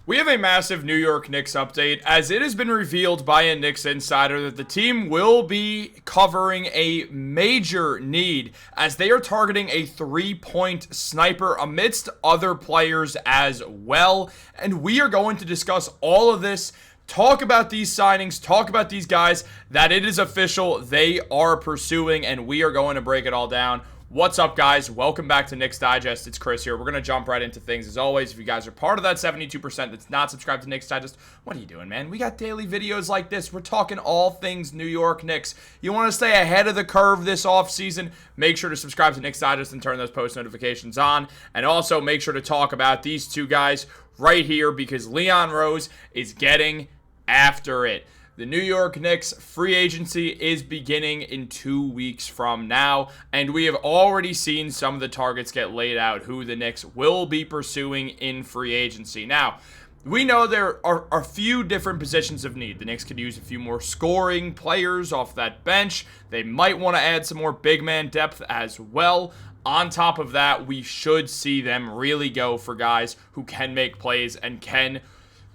We have a massive New York Knicks update, as it has been revealed by a Knicks insider that the team will be covering a major need as they are targeting a three-point sniper amidst other players as well. And we are going to discuss all of this, talk about these signings, talk about these guys that it is official they are pursuing, and we are going to break it all down. What's up, guys? Welcome back to Knicks Digest. It's Chris here. We're going to jump right into things. As always, if you guys are part of that 72% that's not subscribed to Knicks Digest, what are you doing, man? We got daily videos like this. We're talking all things New York Knicks. You want to stay ahead of the curve this offseason? Make sure to subscribe to Knicks Digest and turn those post notifications on. And also make sure to talk about these two guys right here because Leon Rose is getting after it. The New York Knicks free agency is beginning in 2 weeks from now, and we have already seen some of the targets get laid out who the Knicks will be pursuing in free agency. Now, we know there are a few different positions of need. The Knicks could use a few more scoring players off that bench. They might want to add some more big man depth as well. On top of that, we should see them really go for guys who can make plays and can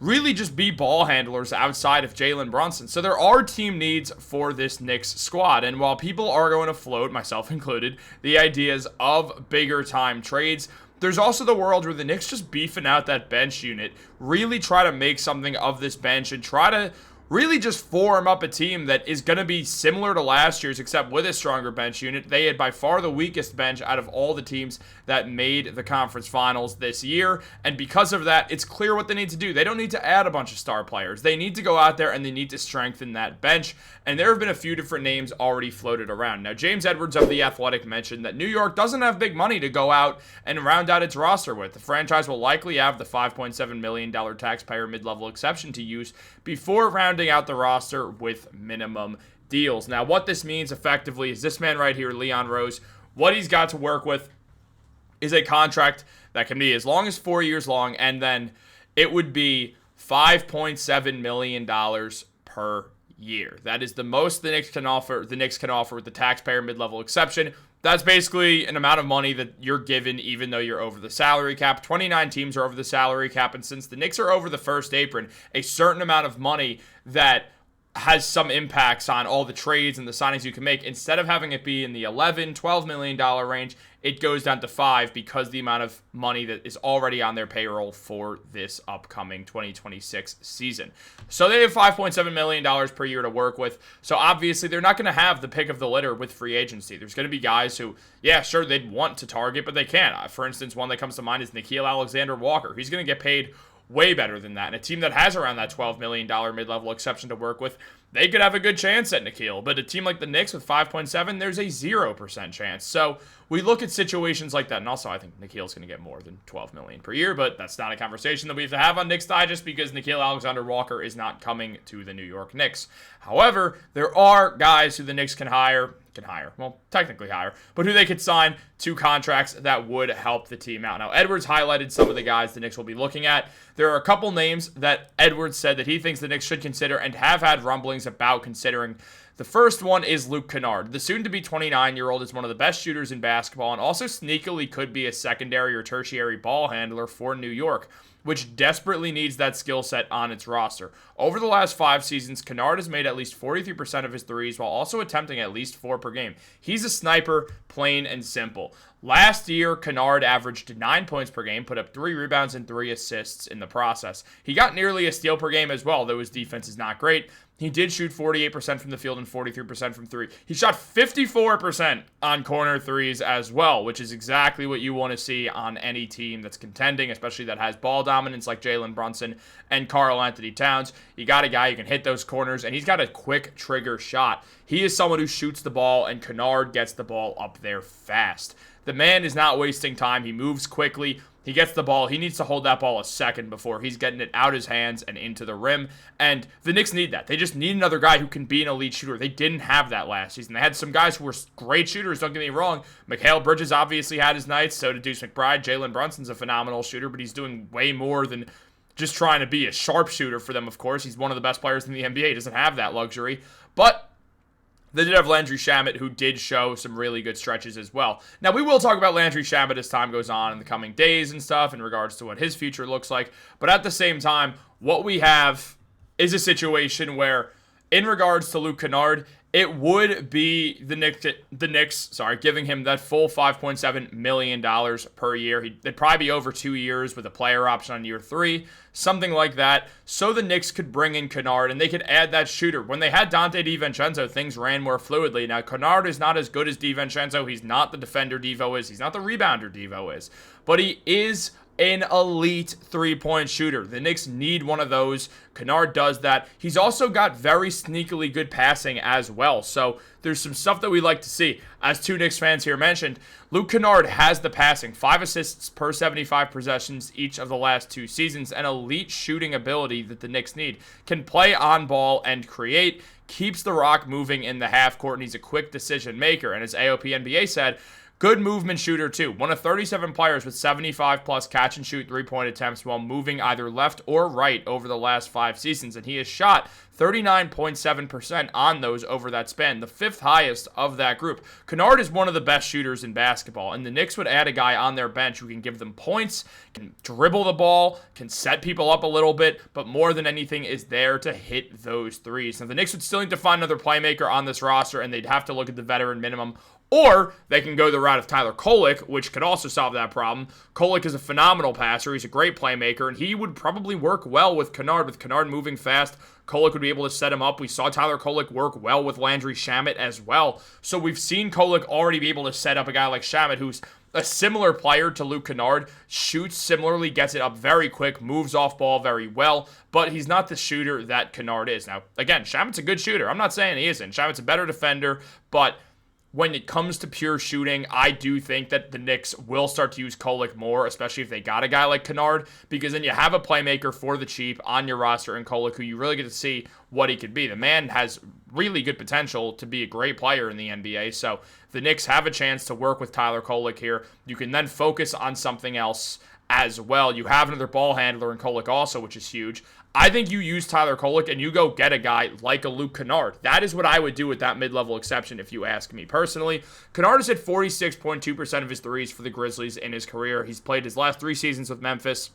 really just be ball handlers outside of Jalen Brunson. So there are team needs for this Knicks squad. And while people are going to float, myself included, the ideas of bigger time trades, there's also the world where the Knicks just beefing out that bench unit, really try to make something of this bench and try to really just form up a team that is going to be similar to last year's, except with a stronger bench unit. They had by far the weakest bench out of all the teams that made the conference finals this year. And because of that, it's clear what they need to do. They don't need to add a bunch of star players. They need to go out there and they need to strengthen that bench. And there have been a few different names already floated around. Now, James Edwards of The Athletic mentioned that New York doesn't have big money to go out and round out its roster with. The franchise will likely have the $5.7 million taxpayer mid-level exception to use before rounding out the roster with minimum deals. Now, what this means effectively is this man right here, Leon Rose, what he's got to work with is a contract that can be as long as 4 years long, and then it would be $5.7 million per year. That is the most the Knicks can offer with the taxpayer mid-level exception. That's basically an amount of money that you're given even though you're over the salary cap. 29 teams are over the salary cap, and since the Knicks are over the first apron, a certain amount of money that has some impacts on all the trades and the signings you can make, instead of having it be in the $11-12 million range, it goes down to $5 because the amount of money that is already on their payroll for this upcoming 2026 season. So they have $5.7 million per year to work with. So obviously they're not going to have the pick of the litter with free agency. There's going to be guys who, yeah, sure, they'd want to target, but they can't. For instance, one that comes to mind is Nickeil Alexander-Walker. He's going to get paid way better than that. And a team that has around that $12 million mid-level exception to work with, they could have a good chance at Nickeil. But a team like the Knicks with 5.7, there's a 0% chance. So we look at situations like that. And also, I think Nickeil's going to get more than $12 million per year. But that's not a conversation that we have to have on Knicks Digest because Nickeil Alexander-Walker is not coming to the New York Knicks. However, there are guys who the Knicks can hire, well, technically hire, but who they could sign to contracts that would help the team out. Now, Edwards highlighted some of the guys the Knicks will be looking at. There are a couple names that Edwards said that he thinks the Knicks should consider and have had rumblings about considering. The first one is Luke Kennard. The soon-to-be 29-year-old is one of the best shooters in basketball and also sneakily could be a secondary or tertiary ball handler for New York, which desperately needs that skill set on its roster. Over the last 5 seasons, Kennard has made at least 43% of his threes while also attempting at least 4 per game. He's a sniper, plain and simple. Last year, Kennard averaged 9 points per game, put up 3 rebounds and 3 assists in the process. He got nearly a steal per game as well, though his defense is not great. He did shoot 48% from the field and 43% from 3. He shot 54% on corner threes as well, which is exactly what you want to see on any team that's contending, especially that has ball dominance like Jalen Brunson and Karl-Anthony Towns. You got a guy who can hit those corners, and he's got a quick trigger shot. He is someone who shoots the ball, and Kennard gets the ball up there fast. The man is not wasting time. He moves quickly. He gets the ball. He needs to hold that ball a second before he's getting it out his hands and into the rim. And the Knicks need that. They just need another guy who can be an elite shooter. They didn't have that last season. They had some guys who were great shooters, don't get me wrong. Mikal Bridges obviously had his nights. So did Deuce McBride. Jalen Brunson's a phenomenal shooter, but he's doing way more than just trying to be a sharpshooter for them, of course. He's one of the best players in the NBA. He doesn't have that luxury. But They did have Landry Shamet, who did show some really good stretches as well. Now, we will talk about Landry Shamet as time goes on in the coming days and stuff in regards to what his future looks like. But at the same time, what we have is a situation where, in regards to Luke Kennard, it would be the Knicks, giving him that full $5.7 million per year. It'd probably be over 2 years with a player option on year 3, something like that. So the Knicks could bring in Kennard and they could add that shooter. When they had Dante DiVincenzo, things ran more fluidly. Now, Kennard is not as good as DiVincenzo. He's not the defender Devo is. He's not the rebounder Devo is. But he is an elite three-point shooter. The Knicks need one of those. Kennard does that. He's also got very sneakily good passing as well. So there's some stuff that we like to see. As 2 Knicks fans here mentioned, Luke Kennard has the passing. 5 assists per 75 possessions each of the last 2 seasons. An elite shooting ability that the Knicks need. Can play on ball and create. Keeps the rock moving in the half court, and he's a quick decision maker. And as AOP NBA said, good movement shooter, too. One of 37 players with 75-plus catch-and-shoot three-point attempts while moving either left or right over the last 5 seasons. And he has shot 39.7% on those over that span, the 5th highest of that group. Kennard is one of the best shooters in basketball, and the Knicks would add a guy on their bench who can give them points, can dribble the ball, can set people up a little bit, but more than anything is there to hit those threes. Now, the Knicks would still need to find another playmaker on this roster, and they'd have to look at the veteran minimum. Or they can go the route of Tyler Kolek, which could also solve that problem. Kolek is a phenomenal passer. He's a great playmaker, and he would probably work well with Kennard. With Kennard moving fast, Kolek would be able to set him up. We saw Tyler Kolek work well with Landry Shamet as well. So we've seen Kolek already be able to set up a guy like Shamet, who's a similar player to Luke Kennard, shoots similarly, gets it up very quick, moves off ball very well, but he's not the shooter that Kennard is. Now, again, Shamet's a good shooter. I'm not saying he isn't. Shamet's a better defender, but when it comes to pure shooting, I do think that the Knicks will start to use Kolek more, especially if they got a guy like Kennard, because then you have a playmaker for the cheap on your roster in Kolek who you really get to see what he could be. The man has really good potential to be a great player in the NBA, so the Knicks have a chance to work with Tyler Kolek here. You can then focus on something else as well. You have another ball handler in Kolek also, which is huge. I think you use Tyler Kolek and you go get a guy like a Luke Kennard. That is what I would do with that mid-level exception if you ask me personally. Kennard has hit 46.2% of his threes for the Grizzlies in his career. He's played his last 3 seasons with Memphis,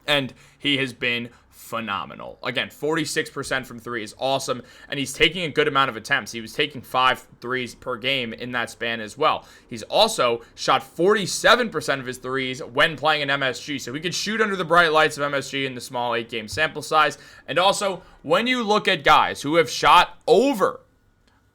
and he has been phenomenal. Again, 46% from 3 is awesome, and he's taking a good amount of attempts. He was taking 5 threes per game in that span as well. He's also shot 47% of his threes when playing in MSG, so he could shoot under the bright lights of MSG in the small 8-game sample size. And also, when you look at guys who have shot over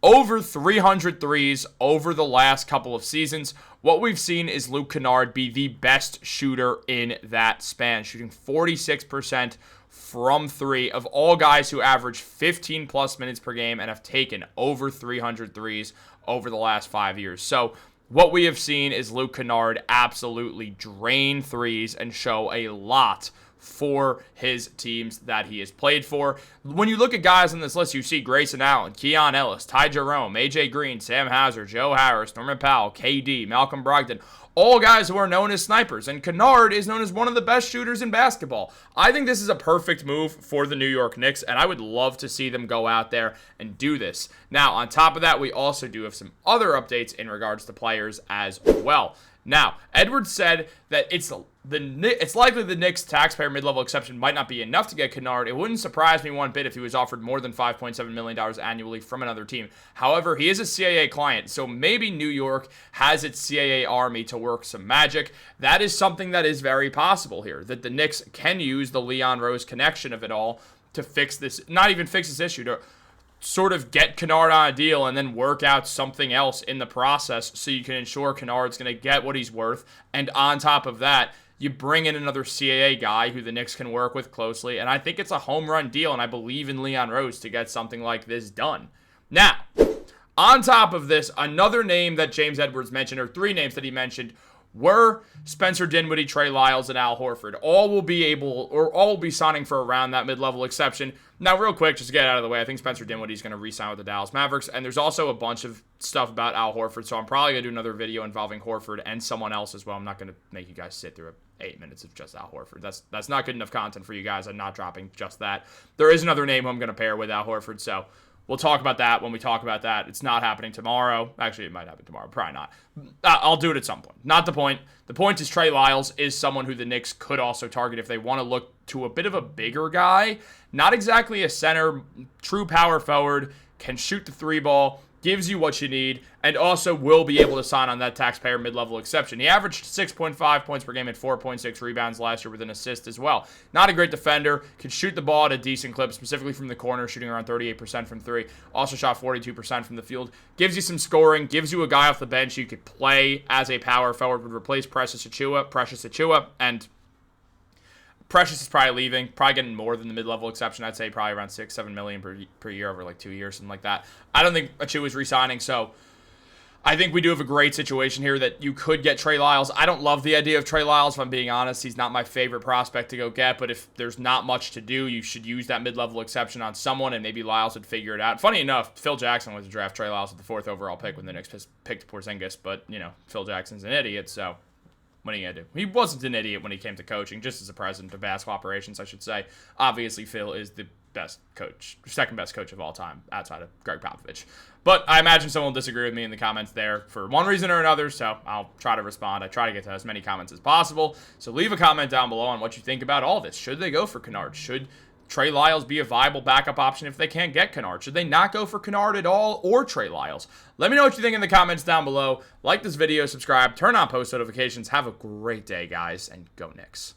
300 threes over the last couple of seasons, what we've seen is Luke Kennard be the best shooter in that span, shooting 46% from 3 of all guys who average 15 plus minutes per game and have taken over 300 threes over the last 5 years. So what we have seen is Luke Kennard absolutely drain threes and show a lot for his teams that he has played for. When you look at guys on this list, you see Grayson Allen, Keon Ellis, Ty Jerome, AJ Green, Sam Hauser, Joe Harris, Norman Powell, KD, Malcolm Brogdon, all guys who are known as snipers, and Kennard is known as one of the best shooters in basketball. I think this is a perfect move for the New York Knicks, and I would love to see them go out there and do this. Now, on top of that, we also do have some other updates in regards to players as well. Now, Edwards said that it's likely the Knicks taxpayer mid-level exception might not be enough to get Kennard. It wouldn't surprise me one bit if he was offered more than $5.7 million annually from another team. However, he is a CAA client, so maybe New York has its CAA army to work some magic. That is something that is very possible here, that the Knicks can use the Leon Rose connection of it all to fix this, not even fix this issue, to sort of get Kennard on a deal and then work out something else in the process so you can ensure Kennard's going to get what he's worth. And on top of that, you bring in another CAA guy who the Knicks can work with closely. And I think it's a home run deal, and I believe in Leon Rose to get something like this done. Now, on top of this, another name that James Edwards mentioned, or 3 names that he mentioned, were Spencer Dinwiddie, Trey Lyles, and Al Horford. All will be signing for around that mid-level exception. Now, real quick, just to get out of the way, I think Spencer Dinwiddie is going to re-sign with the Dallas Mavericks, and there's also a bunch of stuff about Al Horford, so I'm probably going to do another video involving Horford and someone else as well. I'm not going to make you guys sit through 8 minutes of just Al Horford. That's not good enough content for you guys. I'm not dropping just that. There is another name who I'm going to pair with Al Horford, so We'll talk about that when we talk about that. It's not happening tomorrow. Actually, it might happen tomorrow. Probably not. I'll do it at some point. Not the point. The point is Trey Lyles is someone who the Knicks could also target if they want to look to a bit of a bigger guy. Not exactly a center, true power forward, can shoot the three ball, gives you what you need, and also will be able to sign on that taxpayer mid-level exception. He averaged 6.5 points per game and 4.6 rebounds last year with an assist as well. Not a great defender, can shoot the ball at a decent clip, specifically from the corner, shooting around 38% from three. Also shot 42% from the field. Gives you some scoring, gives you a guy off the bench you could play as a power forward, would replace Precious Achiuwa, and Precious is probably leaving, probably getting more than the mid-level exception. I'd say probably around $6-7 million per year over like 2 years, something like that. I don't think Achiuwa is re-signing, so I think we do have a great situation here that you could get Trey Lyles. I don't love the idea of Trey Lyles, if I'm being honest. He's not my favorite prospect to go get, but if there's not much to do, you should use that mid-level exception on someone, and maybe Lyles would figure it out. Funny enough, Phil Jackson was to draft Trey Lyles with the 4th overall pick when the Knicks picked Porzingis, but, Phil Jackson's an idiot, so what are you going to do? He wasn't an idiot when he came to coaching, just as the president of basketball operations, I should say. Obviously, Phil is the best coach, second best coach of all time, outside of Greg Popovich. But I imagine someone will disagree with me in the comments there for one reason or another, so I'll try to respond. I try to get to as many comments as possible. So leave a comment down below on what you think about all this. Should they go for Kennard? Should Trey Lyles be a viable backup option if they can't get Kennard? Should they not go for Kennard at all or Trey Lyles? Let me know what you think in the comments down below. Like this video, subscribe, turn on post notifications. Have a great day, guys, and go Knicks.